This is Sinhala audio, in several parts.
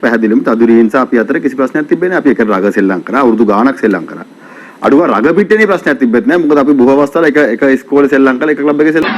පැහැදිලිවම තදුරීන්ස අපි අතර කිසි ප්‍රශ්නයක් තිබෙන්නේ නැහැ. අපි එක රග සෙල්ලම් කරා, අවුරුදු ගාණක් සෙල්ලම් කරා. අඩුව රග පිටේනේ ප්‍රශ්නයක් තිබෙත් නැහැ. මොකද අපි බොහෝ අවස්ථාවල එක ඉස්කෝලේ සෙල්ලම් කරලා එක ක්ලබ් එකේ සෙල්ලම්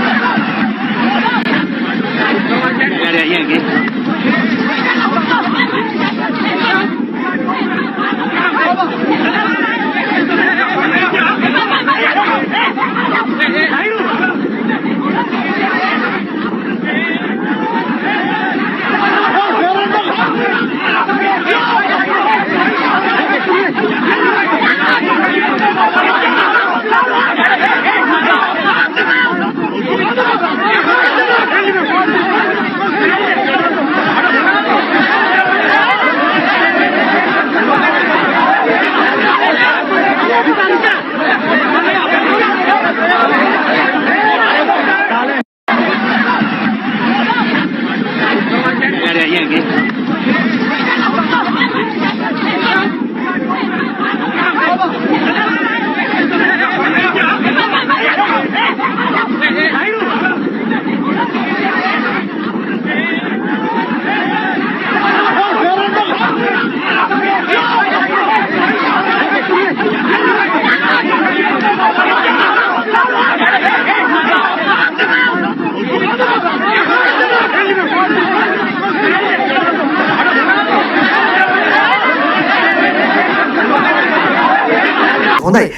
හොඳයි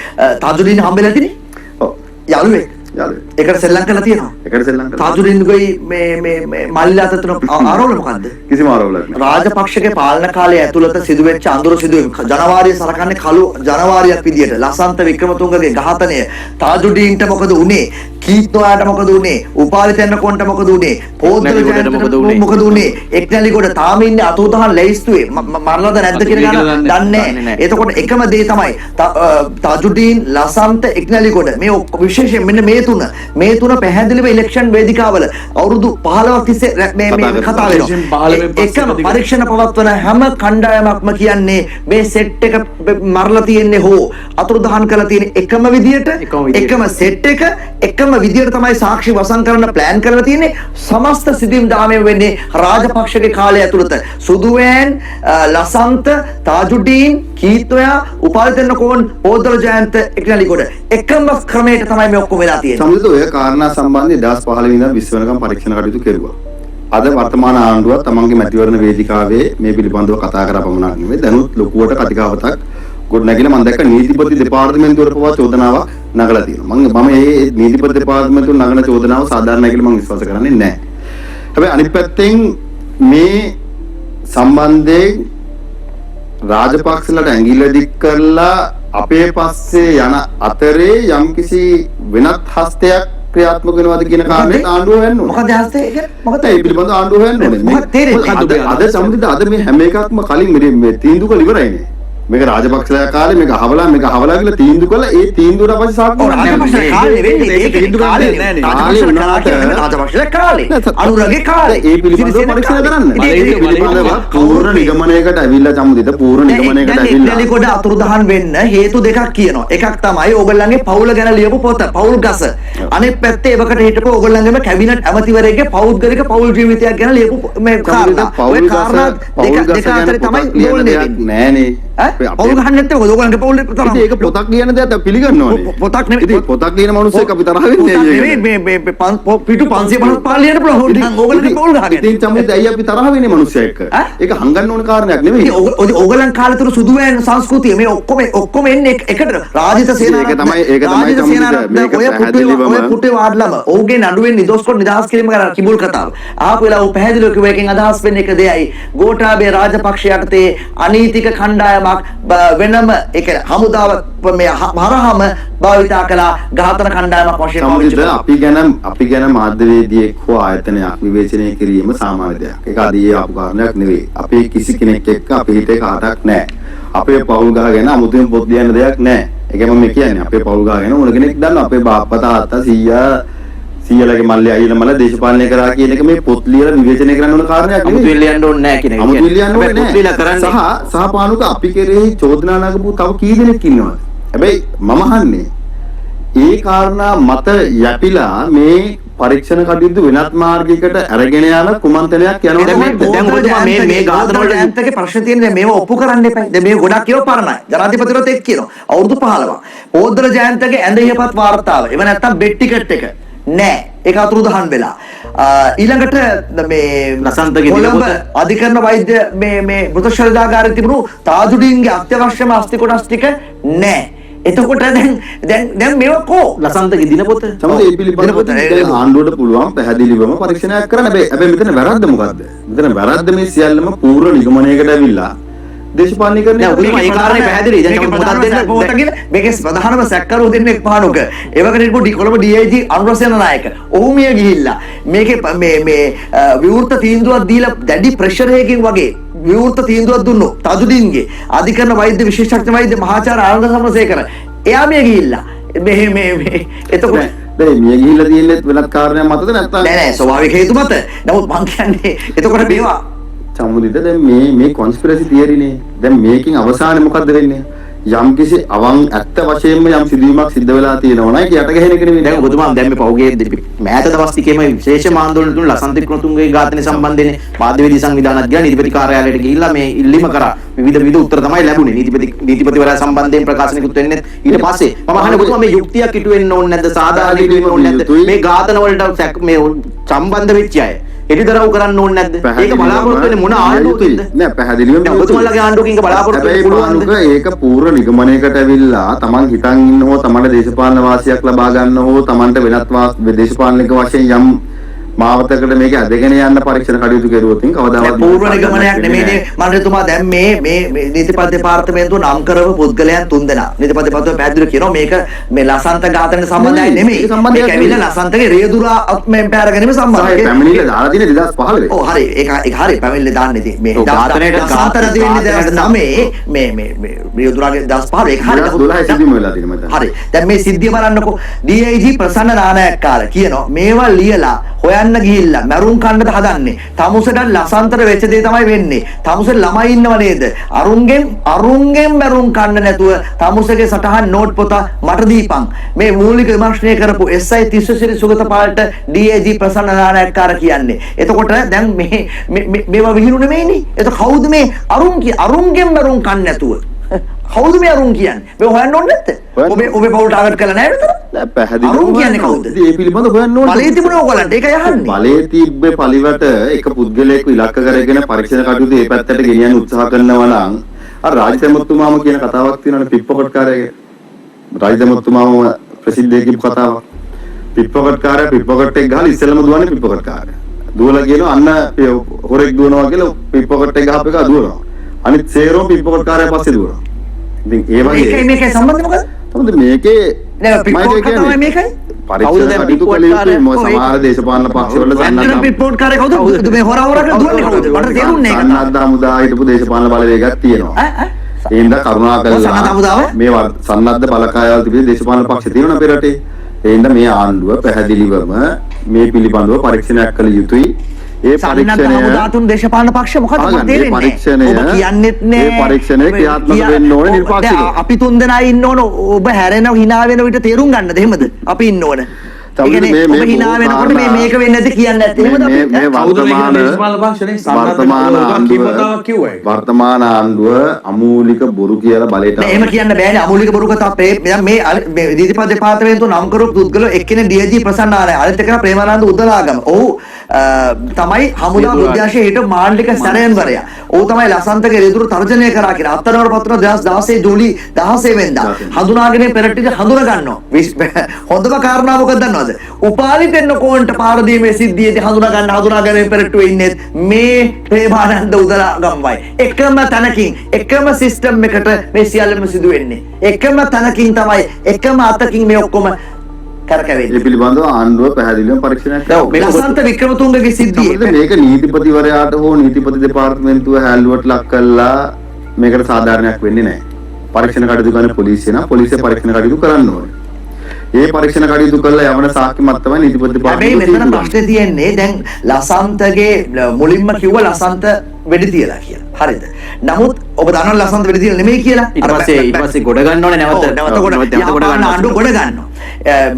තාජුදීන් හම්බෙලා තිනේ. ඔව්. යාළුවෙක්. ඒකට සෙල්ලම් කරලා තියෙනවා. ඒකට සෙල්ලම් කරලා. තාජුදීන්ගේ මේ මල්ලා අතර ආරෝල මොකද්ද? කිසිම ආරෝලයක් නැහැ. රාජපක්ෂගේ පාලන කාලය ඇතුළත සිදුවෙච්ච අඳුරු සිදුවීම් ජනවාරිය සලකන්නේ කළු ජනවාරියක් විදියට. ලසන්ත වික්‍රමතුංගගේ ඝාතනය. තාජුදීන්ට මොකද උනේ? කීත්වාට මොකද උනේ? උපාලිතෙන්න කොන්ට මොකද උනේ? පොද්දල ජයන්තට මොකද උනේ? එක්නැලිගොඩ තාම ඉන්නේ අතෝදහන් ලැයිස්තුවේ මරලාද නැද්ද කියන ගාන දන්නේ නැහැ. එතකොට එකම දේ තමයි තාජුදීන් ලසන්ත එක්නැලිගොඩ මේ විශේෂයෙන් මෙන්න මේ තුන පැහැදිලිව ඉලෙක්ෂන් වේදිකාවල අවුරුදු 15ක් තිස්සේ මේ කතා වෙනවා. එකම පරීක්ෂණ පවත්වන හැම කණ්ඩායමක්ම කියන්නේ මේ සෙට් එක මරලා තියෙන්නේ හෝ අතුරුදහන් කරලා තියෙන එකම විදියට එකම සෙට් එක එකම විදියට තමයි සාක්ෂි වසන් කරන්න ප්ලෑන් කරලා තියෙන්නේ. සමස්ත සිදුවීම් දාමය වෙන්නේ රාජපක්ෂගේ කාලය ඇතුළත. සුදුවෑන් ලසන්ත තාජුදීන් කීත්වයා උපාලිතෙන්න කෝන් පොද්දල ජයන්ත එක්නැලිගොඩ එකම ක්‍රමයක තමයි මේ ඔක්කොම වෙලා තියෙන්නේ. සමහරවිට ඔය කාරණා සම්බන්ධයෙන් 2015 ඉඳන් 20 වෙනකම් පරීක්ෂණ කටයුතු කෙරුවා. අද වර්තමාන ආණ්ඩුව තමන්ගේ මැතිවරණ වේදිකාවේ මේ පිළිබඳව කතා කරා පමණක් නෙවෙයි දැනුත් ලොකුවට කතිකාවතක් ගොඩනැගිලා මම දැක්ක නීතිපති දෙපාර්තමේන්තුවට පවා චෝදනාවක් නගලා තියෙනවා. මම මේ නීතිපති දෙපාර්තමේන්තුව නගන චෝදනාව සාධාරණයි කියලා මම විශ්වාස කරන්නේ නැහැ. හැබැයි අනිත් පැත්තෙන් මේ සම්බන්ධයෙන් රාජපක්ෂලට ඇඟිල්ල දික් කරලා අපේ පස්සේ යන අතරේ යම්කිසි වෙනත් හස්තයක් ක්‍රියාත්මක වෙනවද කියන කාරණේ ආණ්ඩුව හොයන්න ඕනේ. මොකද හස්තේ ඒක? මොකද ඒ පිළිබඳව ආණ්ඩුව හොයන්න ඕනේ. මොකද තේරෙන්නේ? අද සම්මුතිත අද මේ හැම එකක්ම කලින් මේ තීන්දුව කළ ඉවරයිනේ. මේක රාජපක්ෂලා කාලේ මේක අහවලා කියලා තීන්දුව කළා. ඒ තීන්දුවට පස්සේ සාක්ෂි රාජපක්ෂලා කාලේ වෙන්නේ ඒක තීන්දුව කාලේ නෑ. රාජපක්ෂලා කාලේ අනුරගේ කාලේ ඒ පිළිබඳව පරීක්ෂා කරන්න. ඒ පිළිබඳව පූර්ණ නිගමනයකට ඇවිල්ලා සම්මුතිත පූර්ණ නිගමනයකට ඇවිල්ලා එක්නැලිගොඩ අතුරුදහන් වෙන්න හේතු දෙකක් කියනවා. එකක් තමයි ඕගොල්ලන්ගේ පවුල ගැන ලියපු පොත පවුල් ගස. අනෙක් පැත්තේ ඒවකට හිටපු ඕගොල්ලන්ගේම කැබිනට් ඇමතිවරයෙක්ගේ පෞද්ගලික පවුල් ජීවිතයක් ගැන ලියපු මේ කාරණා. ඔය කාරණා දෙක අතර තමයි නෝල්නේ නෑනේ. පවුල් ගහන්න නැත්නම් ඕගොල්ලන්ගේ පවුලේ තරහ. ඒක පොතක් කියන දෙයක් අපි පිළිගන්න ඕනේ. පොතක් නෙවෙයි. ඉතින් පොතක් කියන මිනිස්සෙක් අපි තරහ වෙන්නේ නෙවෙයි. මේ පිටු 550 පාලියට පුළුවන්. ඕගොල්ලන්ගේ පවුල් ගහගෙන. ඉතින් තමයි ඇයි අපි තරහ වෙන්නේ මිනිස්සෙක් එක්ක? ඒක හංගන්න ඕන කාරණයක් නෙවෙයි. ඕගොල්ලන් කාලේ තුරු සුදුවෑන් සංස්කෘතිය මේ ඔක්කොම එන්නේ එකට රාජිත සේනානායක ඒක තමයි ඔය පුටේ වාඩ්ලම ඔහුගේ නඩුවෙන් නිදොස්කොට නිදහස් කිරීම කරන කිඹුල් කතාව. ආපු වෙලාව පැහැදිලිව කිව්ව එකෙන් අදහස් වෙන්නේ එක දෙයයි. ගෝඨාභය රාජපක්ෂ යටතේ අනීතික කණ්ඩායමක් වෙනම ඒ කියන්නේ හමුදාව මේ හරහම භාවිතා කළා ඝාතන කණ්ඩායමක් වශයෙන් අපි ගැන මාධ්‍යවේදියෙක් හෝ ආයතනයක් විවේචනය කිරීම සාමාන්‍ය දෙයක්. ඒක අදී ආපු කාරණයක් නෙවෙයි. අපේ කිසි කෙනෙක් එක්ක අපේ හිතේ කාටක් නැහැ. අපේ පවුල් ගහගෙන අමුතුවෙන් පොත් ලියන්න දෙයක් නැහැ. ඒකම මේ කියන්නේ අපේ පවුල් ගහගෙන ඕන කෙනෙක් දන්නවා. අපේ බාප්පා තාත්තා සීයාලගේ මල්ලේ අයියලා මල්ල දේශපාලනය කරා කියන එක මේ පොත් ලියලා විවේචනය කරන්න ඕන කාරණයක් නෙවෙයි. අමුතුවෙන් ලියන්න ඕනේ නැහැ කියන එක. අමුතුවෙන් ලියන්න ඕනේ නැහැ. සහ පානුක අපි කෙරෙහි චෝදනා නගපු තව කී දෙනෙක් ඉන්නවද? හැබැයි මම අහන්නේ ඒ කාරණා මත යැපිලා මේ පරීක්ෂණ කටයුතු වෙනත් මාර්ගයකට අරගෙන යන කුමන්ත්‍රණයක් යනවා. දැන් ඔබතුමා මේ ඝාතන වල ජයන්තගේ ප්‍රශ්න තියෙන්නේ මේව ඔප්පු කරන්න එපා. දැන් මේ ගොඩක් ඒවා පරණයි. ජනාධිපතිවරත් එක්ක කියනවා. අවුරුදු 15ක්. පොද්දර ජයන්තගේ ඇඳ ඉහපත් වාර්තාව. එව නැත්තම් බෙඩ් ටිකට් එක නෑ. ඒක අතුරුදහන් වෙලා. ඊළඟට මේ ලසන්තගේ කොළඹ අධිකරණ වෛද්‍ය මේ මෘත ශරීරාගාරයේ තිබුණු තාජුඩීන්ගේ අත්‍යවශ්‍යම අස්ථි කොටස් ටික නෑ. එතකොට දැන් මේක කෝ ලසන්තගේ දිනපොත සමහර ඒ පිළිබඳව ආණ්ඩුවට පුළුවන් පැහැදිලිවම පරීක්ෂණයක් කරන්න. හැබැයි මෙතන වැරද්ද මොකද්ද? මෙතන වැරද්ද මේ සියල්ලම පූර්ව නිගමනයකට ඇවිල්ලා දේශපාලනීකරණය ඔබතුමා ඒ කාරණේ පැහැදිලි. දැන් මොකක්ද දෙන්න මේකේ ප්‍රධානම සැකකරු දෙන්නෙක් පහනක. ඒවකට හිටපු කොළඹ DIG අනුරසේන නායක. ඔහු මිය ගිහිල්ලා මේකේ මේ විවෘත තීන්දුවක් දීලා දැඩි ප්‍රෙෂර් එකකින් වගේ විවෘත තීන්දුවක් දුන්නු තජුදීන්ගේ අධිකරණ වෛද්‍ය විශේෂඥ වෛද්‍ය මහාචාර්ය ආනන්ද සමසේකර. එයා මිය ගිහිල්ලා මේ එතකොට දැන් මිය ගිහිල්ලා තියෙන්නේ වෙනත් කාරණයක් මතද නැත්නම් නෑ ස්වාභාවික හේතු මත. නමුත් මං කියන්නේ එතකොට මේවා සම්මුදිත දැන් මේ කොන්ස්පිරසි තියරිනේ. දැන් මේකෙන් අවසානය මොකද්ද වෙන්නේ? යම් කිසි ඇත්ත වශයෙන්ම යම් සිදුවීමක් සිද්ධ වෙලා තියෙනවා නේද? යට ගැහෙන එක නෙමෙයි. දැන් ඔබතුමා දැන් මේ පෞගේ මෑත දවස් ටිකේම විශේෂ ආందోලන තුන ලසන්ත වික්‍රමතුංගගේ ඝාතනය සම්බන්ධයෙන් මාධ්‍යවේදී සංවිධානත් ගියා නීතිපති කාර්යාලයට ගිහිල්ලා මේ ඉල්ලීම කරා. විවිධ උත්තර තමයි ලැබුණේ. නීතිපතිවරයා සම්බන්ධයෙන් ප්‍රකාශනයකුත් වෙන්නේ ඊට පස්සේ. මම අහන්නේ ඔබතුමා මේ යුක්තියක් ඉටු වෙන්න ඕනේ නැද්ද? සාධාරණ ඉටු වෙන්න ඕනේ නැද්ද? මේ ඝාතන වලට මේ සම්බන්ධ වෙච්ච අය එළිදරව් කරන්න ඕනේ නැද්ද? ඒක බලාපොරොත්තු වෙන්නේ මොන ආණ්ඩුවකින්ද? නෑ පැහැදිලිවම ඔබතුමාලගේ ආණ්ඩුවකින් බලාපොරොත්තු වෙන්න පුළුවන්ද? ඒක පූර්ව නිගමනයකට ඇවිල්ලා Taman හිතන් ඉන්න හෝ Tamanට දේශපාලන වාසියක් ලබා ගන්න හෝ Tamanට වෙනත් දේශපාලනික වශයෙන් යම් මාවතකට මේක ඇදගෙන යන්න පරීක්ෂණ කටයුතු කෙරුවොත් කවදාවත් පූර්ව නිගමනයක් නෙමෙයිනේ මන්ත්‍රීතුමා දැන් මේ නීතිපති දෙපාර්තමේන්තුව නම් කරව පුද්ගලයන් 3 දෙනා නීතිපති දෙපාර්තමේන්තුව පැහැදිලි කරනවා මේක මේ ලසන්ත ඝාතනයට සම්බන්ධයි නෙමෙයි මේක ඇවිල්ලා ලසන්තගේ රේදුරා මේ පැරගෙනම සම්බන්ධයි පැමිණිල්ල දාලා තියෙන 2015 ඔව් හරි ඒක හරි පැමිණිල්ල දාන්නේ ඉතින් මේ ඝාතනයට සාතර දෙන්නේ 2009 මේ රේදුරාගේ 2015 ඒක හරි 12 සිදුවීම වෙලා තියෙනවා මතන හරි දැන් මේ සිද්ධිය බලන්නකෝ DIG ප්‍රසන්න නානායක්කාර කියනවා මේවා ලියලා හොයන්න ගිහිල්ලා මරුන් කන්නද හදන්නේ. තමුසෙට ලසන්තර වෙච්ච දේ තමයි වෙන්නේ. තමුසෙ ළමයි ඉන්නව නේද? අරුන්ගෙන් මරුන් කන්න නැතුව තමුසෙගේ සටහන් නෝට් පොත මට දීපන්. මේ මූලික විමර්ශනය කරපු SI තිස්සසිරි සුගතපාලට DIG ප්‍රසන්න නානායක්කාර කියන්නේ. එතකොට දැන් මේවා විහිළු නෙමෙයිනේ. එතකොට කවුද මේ අරුන්ගෙන් මරුන් කන්න නැතුව? කවුද මේ අරුන් කියන්නේ? මේ හොයන්න ඕනේ නැද්ද? ඔබේ පවුල් ටාගට් කරලා නැහැ නේද? නෑ පැහැදිලිව අරුන් කියන්නේ කවුද? ඒ පිළිබඳව හොයන්න ඕනේ. බලේ තිබුණේ ඕගලන්ට ඒකයි අහන්නේ. බලේ තිබ්බේ පරිවට එක පුද්ගලයෙකු ඉලක්ක කරගෙන පරීක්ෂණ කටයුතු ඒ පැත්තට ගෙනියන්න උත්සාහ කරනවා නම් අර රාජ්‍යමත්තුමාම කියන කතාවක් තියෙනවනේ පිට්පොකට්කාරයේ. රාජ්‍යමත්තුමාම ප්‍රසිද්ධ කියපු කතාවක්. පිට්පොකට්කාරයා පිට්පොකට් එක ගහලා ඉස්සෙල්ලම දුවන්නේ පිට්පොකට්කාරයා. දුවලා කියනවා අන්න හොරෙක් දුවනවා කියලා පිට්පොකට් එක ගහපු එක දුවනවා. අනිත් සේරෝ පිට්පොකට්කාරයා පස්සේ දුවනවා. ඉතින් ඒ වගේ මේකේ සම්බන්ධය මොකද? තමයි මේකේ නෑ පිට්පොකට් තමයි මේකයි. පරීක්ෂණ කටයුතු කළ යුතුයි සමහර දේශපාලන පක්ෂවල සන්නද්ධ පිට්පොකට් කාර්ය කවුද? මේ හොරා දුවන්නේ කවුද? මට තේරුන්නේ නැහැ. සන්නද්ධ හමුදා හිටපු දේශපාලන බලවේගයක් තියෙනවා. ඒ හින්දා කරුණා කරලා මේ සන්නද්ධ බලකායවල තිබෙන දේශපාලන පක්ෂ තියෙනවා අපේ රටේ. ඒ හින්දා මේ ආණ්ඩුව පැහැදිලිවම මේ පිළිබඳව පරීක්ෂණයක් කළ යුතුයි. ඒ පරීක්ෂණය හමුදාතුන් දේශපාලන පක්ෂ මොකද මට තේරෙන්නේ පරීක්ෂණය ඔබ කියන්නෙත් නෑ මේ පරීක්ෂණය ක්‍රියාත්මක වෙන්න ඕනේ නිර්පාක්ෂිකව. අපි 3 දෙනා ඉන්න ඕන ඔබ හැරෙනව hina වෙන විට තේරුම් ගන්නද එහෙමද? අපි ඉන්න ඕන. ඔබ hina වෙනකොට මේක වෙන්නේ නැති කියන්නේ නැත්තේ එහෙමද අපි? මේ වර්තමාන ආණ්ඩුව අමූලික බොරු කියලා බලයට නෑ එහෙම කියන්න බෑනේ අමූලික බොරු කතා මේ නීතිපති දෙපාර්තමේන්තුව නම් කරපු පුද්ගලෝ එක්කෙනෙක් DIG ප්‍රසන්න ආරය අනිත් එකන ප්‍රේමානන්ද උදලාගම. ඔව් තමයි හමුදා විද්‍යාශයේ හිට මාණ්ඩික සැරයන්වරයා. ඔව් තමයි ලසන්තගේ රෙදුරු තර්ජනය කරා කියලා. අත්තරවල පත්‍ර 2016 ජූලි 16 වෙනිදා හඳුනාගෙන පෙරට්ටිට හඳුනා ගන්නවා. හොඳම කාරණා මොකක්ද දන්නවද? උපාලි දෙන්න කෝන්ට පාර දීමේ සිද්ධියේදී හඳුනාගෙන පෙරට්ටුවේ ඉන්නේ මේ ප්‍රේමානන්ද උදලාගම්මයි. එකම තැනකින් එකම සිස්ටම් එකකට මේ සියල්ලම සිදු වෙන්නේ. එකම තැනකින් තමයි එකම අතකින් මේ ඔක්කොම කරකැවෙන්නේ. ඒ පිළිබඳව ආණ්ඩුව පැහැදිලිවම පරීක්ෂණයක් කරනවා. මේ ලසන්ත වික්‍රමතුංගගේ සිද්ධිය මේක නීතිපතිවරයාට හෝ නීතිපති දෙපාර්තමේන්තුව හැල්ලුවට ලක් කළා මේකට සාධාරණයක් වෙන්නේ නැහැ. පරීක්ෂණ කටයුතු කරන පොලිසිය නම් පොලිසිය පරීක්ෂණ කටයුතු කරන්න ඕනේ. ඒ පරීක්ෂණ කටයුතු කළා යවන සාක්ෂිමත් තමයි නීතිපති දෙපාර්තමේන්තුව. හැබැයි මෙතන ප්‍රශ්නේ තියෙන්නේ දැන් ලසන්තගේ මුලින්ම කිව්ව ලසන්ත වෙඩි තියලා කියලා. හරිද? නමුත් ඔබ දන්නවා ලසන්ත වෙඩි තියලා නෙමෙයි කියලා. ඊට පස්සේ ගොඩ ගන්න ඕනේ නැවත ගොඩ ගන්න ආණ්ඩුව ගොඩ ගන්නවා.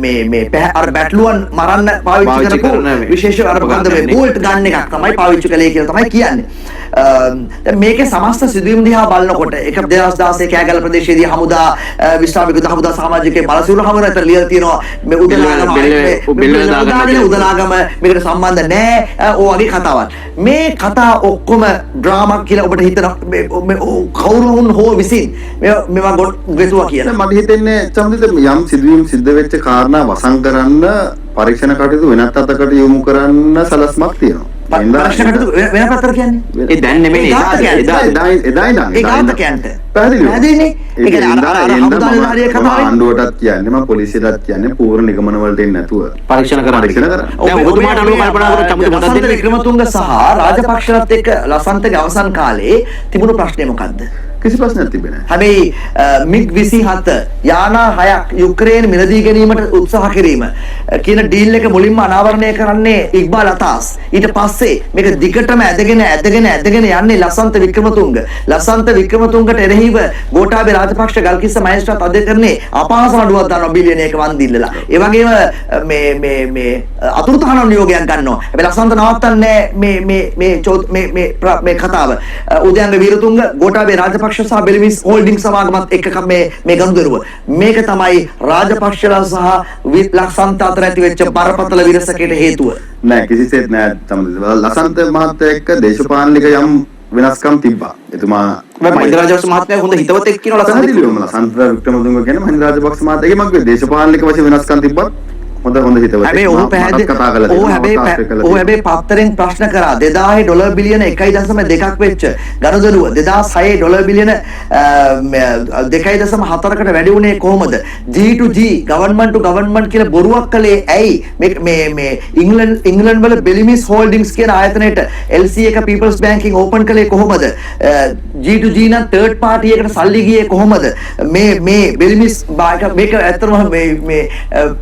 මේ අර බැටළුවන් මරන්න පාවිච්චි කරපු විශේෂ අර මොකද්ද මේ බෝල්ට් ගන්න එකක් තමයි පාවිච්චි කළේ කියලා තමයි කියන්නේ. දැන් මේකේ සමස්ත සිදුවීම් දිහා බලනකොට ඒක 2016 කෑගල්ල ප්‍රදේශයේදී හමුදා විශ්‍රාමික හමුදා සමාජිකයේ බලසිරු හමුදාට ලියලා තියෙනවා මේ උදනාගම මේකට සම්බන්ධ නැහැ ඕ වගේ කතාවක්. මේ කතා ඔක්කොම ඩ්‍රාමා කියලා ඔබට හිතන කවුරුන් හෝ විසින් මේවා ගෙතුවා කියලා. මට හිතෙන්නේ සම්දිත යම් සිදුවීම් සිද්ධ වෙච්ච කාරණා වසන් කරන්න පරීක්ෂණ කටයුතු වෙනත් අතකට යොමු කරන්න සලස්මක් තියෙනවා. පරීක්ෂණ කටයුතු වෙන පැත්තට කියන්නේ ඒ දැන් නෙමෙයි එදා ඉඳන් ඒ ඝාතකයන්ට පැහැදිලිව ඒ කියන්නේ අර හමුදානිය කතාවේ ආණ්ඩුවටත් කියන්නේ මම පොලිසියටත් කියන්නේ පූර්ණ නිගමන වලට එන්නේ නැතුව පරීක්ෂණ කරන්න. දැන් ඔබතුමාට අනුව කල්පනා කරලා චමුදු මොකක්ද ලසන්ත වික්‍රමතුංග සහ රාජපක්ෂලත් එක්ක ලසන්තගේ අවසන් කාලේ තිබුණු ප්‍රශ්නේ මොකද්ද? කිසි ප්‍රශ්නයක් තිබෙන්නේ නැහැ. හැබැයි මිග් 27 යානා 6ක් යුක්‍රේන මිලදී ගැනීමට උත්සාහ කිරීම කියන ඩීල් එක මුලින්ම අනාවරණය කරන්නේ ඉක්බාල් අතාස්. ඊට පස්සේ මේක දිගටම ඇදගෙන යන්නේ ලසන්ත වික්‍රමතුංග. ලසන්ත වික්‍රමතුංගට එරෙහිව ගෝඨාභය රාජපක්ෂ ගල්කිස්ස මහේස්ත්‍රාත් අධිකරණයේ අපහාස නඩුවක් දානවා බිලියන 1 වන්දිල්ලලා. ඒ වගේම මේ අතුරුතහන නියෝගයක් ගන්නවා. හැබැයි ලසන්ත නවත්තන්නේ මේ කතාව. උදයන්ග වීරතුංග ගෝඨාභය රාජපක්ෂ සහ බෙලිමිස් හෝල්ඩින් සමාගමත් එක්ක මේ ගනුදෙනුව. මේක තමයි රාජපක්ෂලා සහ ලසන්ත අතර ඇති වෙච්ච බරපතල විරසකයට හේතුව. නෑ කිසිසේත් නෑ සම්දිත. ලසන්ත මහත්තයා එක්ක දේශපාලනික යම් වෙනස්කම් තිබ්බා. එතුමා මහින්ද රාජපක්ෂ මහත්මයා හොඳ හිතවතෙක් කියන ලසන්ත ලසන්ත වික්‍රමතුංග කියන්නේ මහින්ද රාජපක්ෂ මහත්තයාගේ මගේ දේශපාලනික වශයෙන් වෙනස්කම් තිබ්බත් හොඳ හිතවතෙක්. හැබැයි ඔහු හැබැයි පත්තරෙන් ප්‍රශ්න කරා 2000 ඩොලර් බිලියන 1.2ක් වෙච්ච ගනුදෙනුව 2006 ඩොලර් බිලියන 2.4කට වැඩි වුණේ කොහොමද? G2G government to government කියලා බොරුවක් කළේ ඇයි? මේ ඉංග්ලන්ඩ් වල බෙලිමිස් හෝල්ඩින්ග්ස් කියන ආයතනයට LC එක People's Banking open කළේ කොහොමද? G2G නම් third party එකට සල්ලි ගියේ කොහොමද? මේ බෙලිමිස් මේක ඇත්තටම මේ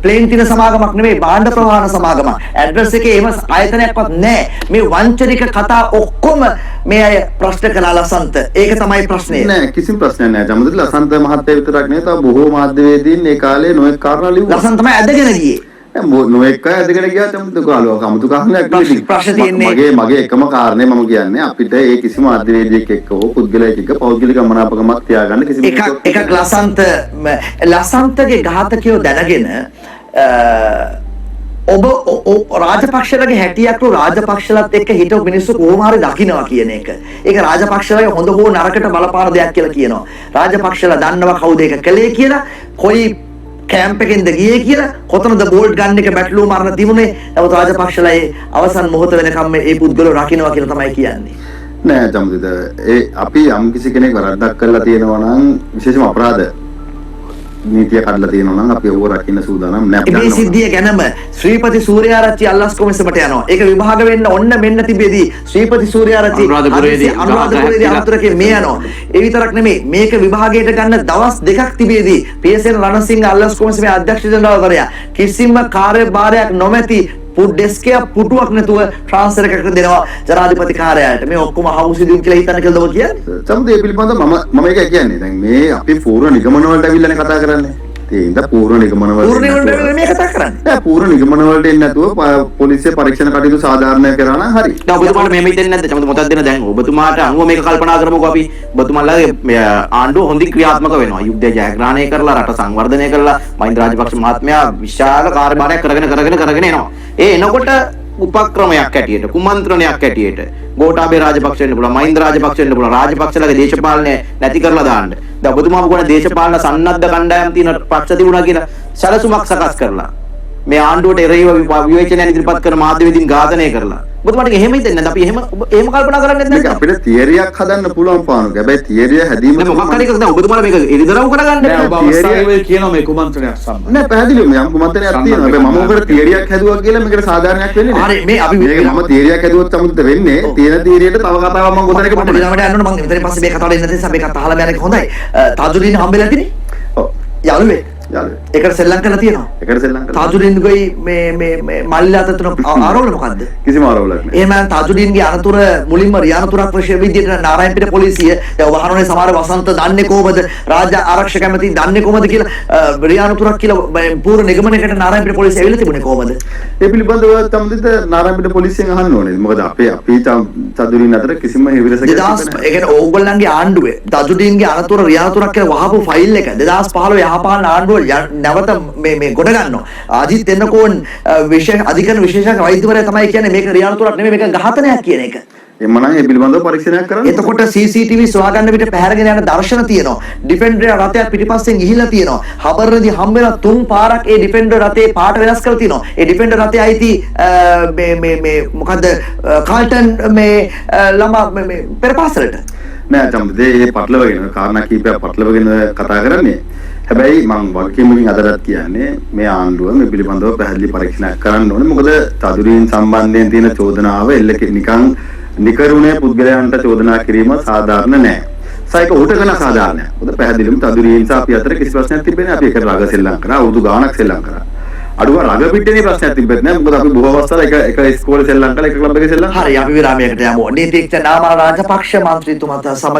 ප්ලේන් තින සමාගමක් නෙමෙයි භාණ්ඩ ප්‍රවාහන සමාගමක්. ඇඩ්‍රස් එකේ එහෙම ආයතනයක්වත් නැහැ. මේ වංචනික කතා ඔක්කොම මේ අය ප්‍රශ්න කළා ලසන්ත. ඒක තමයි ප්‍රශ්නේ. නෑ කිසිම ප්‍රශ්නයක් නෑ. ජමදත් ලසන්ත මහත්තයා විතරක් නෙවෙයි තව බොහෝ මාධ්‍යවේදීන් ඒ කාලේ නොයෙක් කාරණා ලිව්වා. ලසන්ත තමයි ඇදගෙන ගියේ. නොයෙක් අය ඇදගෙන ගියා ජමදත් ගාලුවා කමුතු කාරණයක් නෙවෙයි. ප්‍රශ්න තියෙන්නේ මගේ එකම කාරණේ මම කියන්නේ අපිට ඒ කිසිම මාධ්‍යවේදියෙක් එක්ක හෝ පුද්ගලයෙක් එක්ක පෞද්ගලික මනාපකමක් තියාගන්න කිසිම එකක් ලසන්තගේ ඝාතකයෝ දැනගෙන ඔබ රාජපක්ෂලගේ හැටියක්ලු රාජපක්ෂලත් එක්ක හිටපු මිනිස්සු කොහොම හරි දකින්නවා කියන එක. ඒක රාජපක්ෂලගේ හොඳ හෝ නරකට බලපාන දෙයක් කියලා කියනවා. රාජපක්ෂලා දන්නවා කවුද ඒක කළේ කියලා, කොයි කැම්ප් එකෙන්ද ගියේ කියලා, කොතනද බෝල්ට් ගන්න එක බැටළුව මරණ තිබුණේ. නමුත් රාජපක්ෂලා අවසන් මොහොත වෙනකම් මේ පුද්ගලව රකින්නවා කියලා තමයි කියන්නේ. නෑ ජමදිත අපි යම් කිසි කෙනෙක් වරද්දක් කරලා තියෙනවා නම් විශේෂම අපරාධ නීතිය කඩලා තියෙනවා නම් අපි ඕව රකින්න සූදානම් නැහැ. මේ සිද්ධිය ගැනම ශ්‍රීපති සූර්යාරච්චි අල්ලස් කොමිසමට යනවා. ඒක විභාග වෙන්න ඔන්න මෙන්න තිබෙදී ශ්‍රීපති සූර්යාරච්චි අනුරාධපුරයේදී අනුතරකේ මේ යනවා. ඒ විතරක් නෙමෙයි මේක විභාගයට ගන්න දවස් දෙකක් තිබෙදී PSN රණසිංහ අල්ලස් කොමිසමේ අධ්‍යක්ෂ ජනරාල්වරයා කිසිම කාර්යභාරයක් නොමැති ඩෙස්ක් එක පුටුවක් නැතුව ට්‍රාන්ස්ෆර් එකකට දෙනවා ජනාධිපති කාර්යාලයට. මේ ඔක්කොම හවුසිදුම් කියලා හිතන්න කියලාද ඔබ කියන්නේ? සම්දේ පිළිබඳව මම ඒක කියන්නේ. දැන් මේ අපි පූර්ව නිගමන වලට අවිල්ලානේ කතා කරන්නේ. ඒ ඉඳ පූර්ව නිගමන වලට මේ කතා කරන්නේ. නෑ පූර්ව නිගමන වලට එන්නේ නැතුව පොලිසිය පරීක්ෂණ කටයුතු සාධාරණය කරා නම් හරි. දැන් ඔබතුමාට මෙහෙම හිතෙන්නේ නැද්ද? චමතු මොකක්ද දෙන දැන් ඔබතුමාට අනුව මේක කල්පනා කරමුකෝ අපි. ඔබතුමාලාගේ ආණ්ඩුව හොඳින් ක්‍රියාත්මක වෙනවා. යුද්ධය ජයග්‍රහණය කරලා රට සංවර්ධනය කරලා මහින්ද රාජපක්ෂ මහත්මයා විශාල කාර්යභාරයක් කරගෙන එනවා. ඒ එනකොට උපක්‍රමයක් ඇටියට කුමන්ත්‍රණයක් ඇටියට ගෝඨාභය රාජපක්ෂ වෙන්න පුළුවන්, මහින්ද රාජපක්ෂ වෙන්න පුළුවන්, රාජපක්ෂලගේ දේශපාලනය නැති කරලා දාන්න. දැන් ඔබතුමාම කියන දේශපාලන සන්නද්ධ කණ්ඩායම් තියෙන පක්ෂ තිබුණා කියලා සැලසුමක් සකස් කරලා මේ ආණ්ඩුවට එරෙහිව විවේචනයන් ඉදිරිපත් කරන මාධ්‍යවේදීන් ඝාතනය කරලා. ඔබතුමාට එහෙම හිතෙන්නේ නැද්ද? අපි එහෙම කල්පනා කරන්නේ නැද්ද? අපිට තියරියක් හදන්න පුළුවන් පානුක. හැබැයි තියරිය හැදීම මොකක් හරි එකක් දැන් ඔබතුමාලා මේක එළිදරව් කරගන්න නෑ. ඔබ අවස්ථාවේ කියනවා මේ කුමන්ත්‍රණයක් සම්බන්ධ. නෑ පැහැදිලිවම යම් කුමන්ත්‍රණයක් තියෙනවා. හැබැයි මම උකට තියරියක් හැදුවා කියලා මේකට සාධාරණයක් වෙන්නේ නෑ. හරි මේ අපි මේක මම තියරියක් හැදුවොත් සමුද්ද වෙන්නේ. තියෙන තියරියට තව කතාවක් මම ගොතන එක පොඩ්ඩක් ඊළඟට යන්න ඕන. මම ඉතින් පස්සේ මේ කතාවට එන්න තියෙනවා. මේකත් අහලා බෑනේ හොඳයි. තාජුදීන් හම්බෙලා තිනේ. ඔව්. යාළුවේ යාළුවෝ. ඒකට සෙල්ලම් කරලා තියෙනවා. එකට සෙල්ලම් කරලා තාජුඩීන්ගොයි මේ මල්ලිලා අතර ආරෝපණ මොකද්ද? කිසිම ආරෝපණයක් නැහැ. එහෙම තාජුඩීන්ගේ අනතුර මුලින්ම රියානතුරක් වශයෙන් විදිහට නාරායන්පිට පොලිසිය දැන් වහනෝනේ සමහර වසන්ත දන්නේ කොහොමද? රාජ්‍ය ආරක්ෂක ඇමති දන්නේ කොහොමද කියලා රියානතුරක් කියලා පූර්ව නිගමනයකට නාරායන්පිට පොලිසිය ඇවිල්ලා තිබුණේ කොහොමද? ඒ පිළිබඳව තමදිට නාරායන්පිට පොලිසියෙන් අහන්න ඕනේ. මොකද අපි තදුරින් අතර කිසිම හිවිරසක් ඒ කියන්නේ ඕගොල්ලන්ගේ ආණ්ඩුවේ තජුඩීන්ගේ අනතුර රියානතුරක් කියලා වහපු ෆයිල් එක 2015 යහපාලන ආණ්ඩුව නැවත මේ ගොඩ ගන්නවා. අජිත් එන්නකෝන් විශේෂ අධිකරණ විශේෂඥ වෛද්‍යවරයා තමයි කියන්නේ මේක රියානතුරක් නෙමෙයි මේක ඝාතනයක් කියන එක. එමනම් ඒ පිළිබඳව පරීක්ෂණයක් කරන්න. එතකොට CCTV සොයාගන්න විට පැහැරගෙන යන දර්ශන තියෙනවා. ඩිෆෙන්ඩර් රථයක් පිටිපස්සෙන් ගිහිල්ලා තියෙනවා. හබර්රදී හම්බ වෙන 3 පාරක් ඒ ඩිෆෙන්ඩර් රථේ පාට වෙනස් කරලා තියෙනවා. ඒ ඩිෆෙන්ඩර් රථේ අයිති මේ මොකද්ද කාල්ටන් මේ ළමා මේ පෙරපාසලට. නෑ තමදේ මේ පටලවගෙන කාරණා කීපයක් පටලවගෙන කතා කරන්නේ. හැබැයි මම වගකීමකින් අදටත් කියන්නේ මේ ආණ්ඩුව මේ පිළිබඳව පැහැදිලි පරීක්ෂණයක් කරන්න ඕනේ. මොකද තදුරීන් සම්බන්ධයෙන් තියෙන චෝදනාව නිකන් නිකරුණේ පුද්ගලයන්ට චෝදනා කිරීම සාධාරණ නෑ. සයික උට කරන සාධාරණයි. මොකද පැහැදිලිවම තදුරීන් සහ අපි අතර කිසි ප්‍රශ්නයක් තිබෙන්නේ නැහැ. අපි එකට රග සෙල්ලම් කරා, අවුරුදු ගාණක් සෙල්ලම් කරා. අඩුව රග පිටේනේ ප්‍රශ්නයක් තිබෙන්නේ නැහැ. මොකද අපි බොහෝ අවස්ථාවල එක ඉස්කෝලේ සෙල්ලම් කරලා එක ක්ලබ් එකේ සෙල්ලම්. හරි අපි විරාමයකට යමු. නීතිඥ නාමල් රාජපක්ෂ මන්ත්‍රීතුමාත් සමග